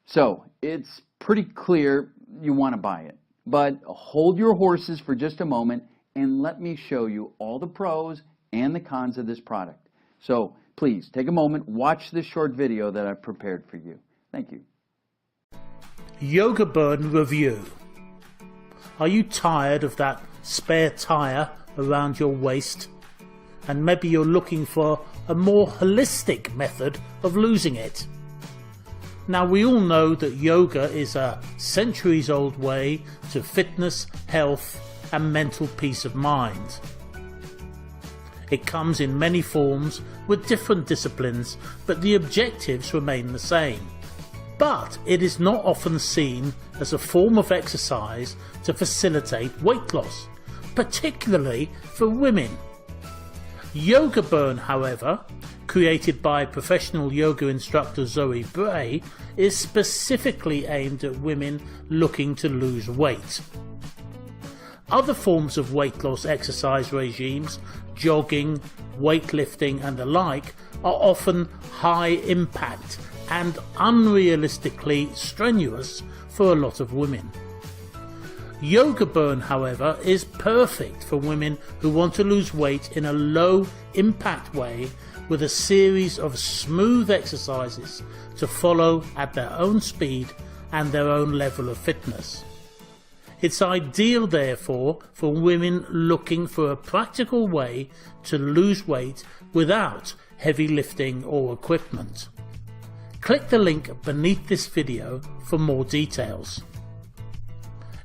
So it's pretty clear you want to buy it. But hold your horses for just a moment and let me show you all the pros and the cons of this product. So please take a moment, watch this short video that I've prepared for you. Thank you. Yoga Burn review. Are you tired of that spare tire around your waist? And maybe you're looking for a more holistic method of losing it. Now, we all know that yoga is a centuries-old way to fitness, health and mental peace of mind. It comes in many forms with different disciplines, but the objectives remain the same. But it is not often seen as a form of exercise to facilitate weight loss, particularly for women. Yoga Burn, however, created by professional yoga instructor Zoe Bray, is specifically aimed at women looking to lose weight. Other forms of weight loss exercise regimes, jogging, weightlifting and the like, are often high impact and unrealistically strenuous for a lot of women. Yoga Burn, however, is perfect for women who want to lose weight in a low impact way, with a series of smooth exercises to follow at their own speed and their own level of fitness. It's ideal, therefore, for women looking for a practical way to lose weight without heavy lifting or equipment. Click the link beneath this video for more details.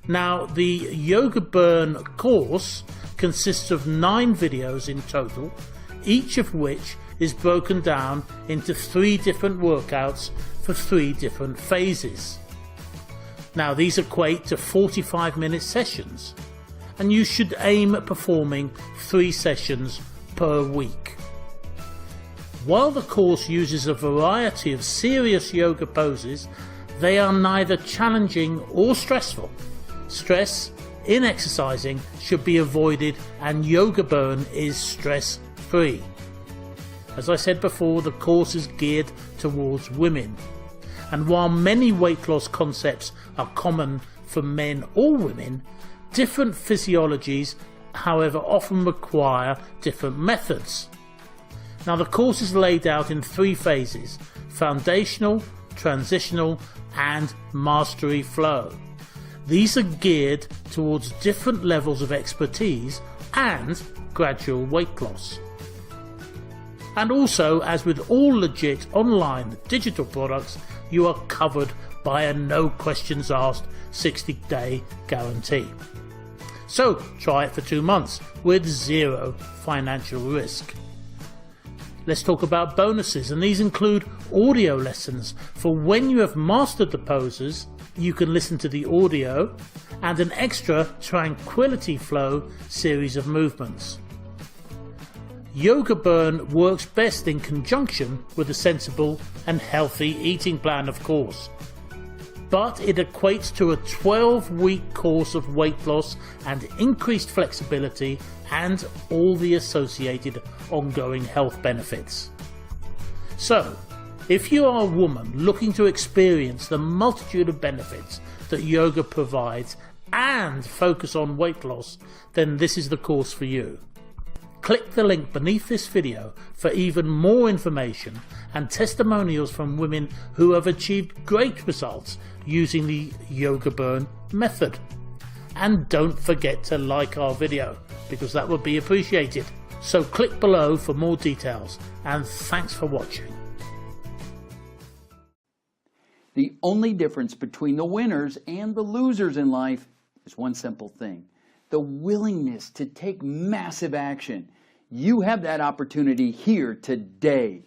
Now, the Yoga Burn course consists of 9 videos in total, each of which is broken down into 3 different workouts for 3 different phases. Now, these equate to 45-minute sessions, and you should aim at performing 3 sessions per week. While the course uses a variety of serious yoga poses, they are neither challenging or stressful. Stress in exercising should be avoided, and Yoga Burn is stress-free. As I said before, the course is geared towards women, and while many weight loss concepts are common for men or women, different physiologies, however, often require different methods. Now, the course is laid out in 3 phases: foundational, transitional and mastery flow. These are geared towards different levels of expertise and gradual weight loss. And also, as with all legit online digital products, you are covered by a no questions asked 60-day guarantee. So try it for 2 months with 0 financial risk. Let's talk about bonuses, and these include audio lessons for when you have mastered the poses. You can listen to the audio, and an extra Tranquility Flow series of movements. Yoga Burn works best in conjunction with a sensible and healthy eating plan, of course, but it equates to a 12-week course of weight loss and increased flexibility and all the associated ongoing health benefits. So, if you are a woman looking to experience the multitude of benefits that yoga provides and focus on weight loss, then this is the course for you. Click the link beneath this video for even more information and testimonials from women who have achieved great results using the Yoga Burn method. And don't forget to like our video, because that would be appreciated. So click below for more details, and thanks for watching. The only difference between the winners and the losers in life is one simple thing: the willingness to take massive action. You have that opportunity here today.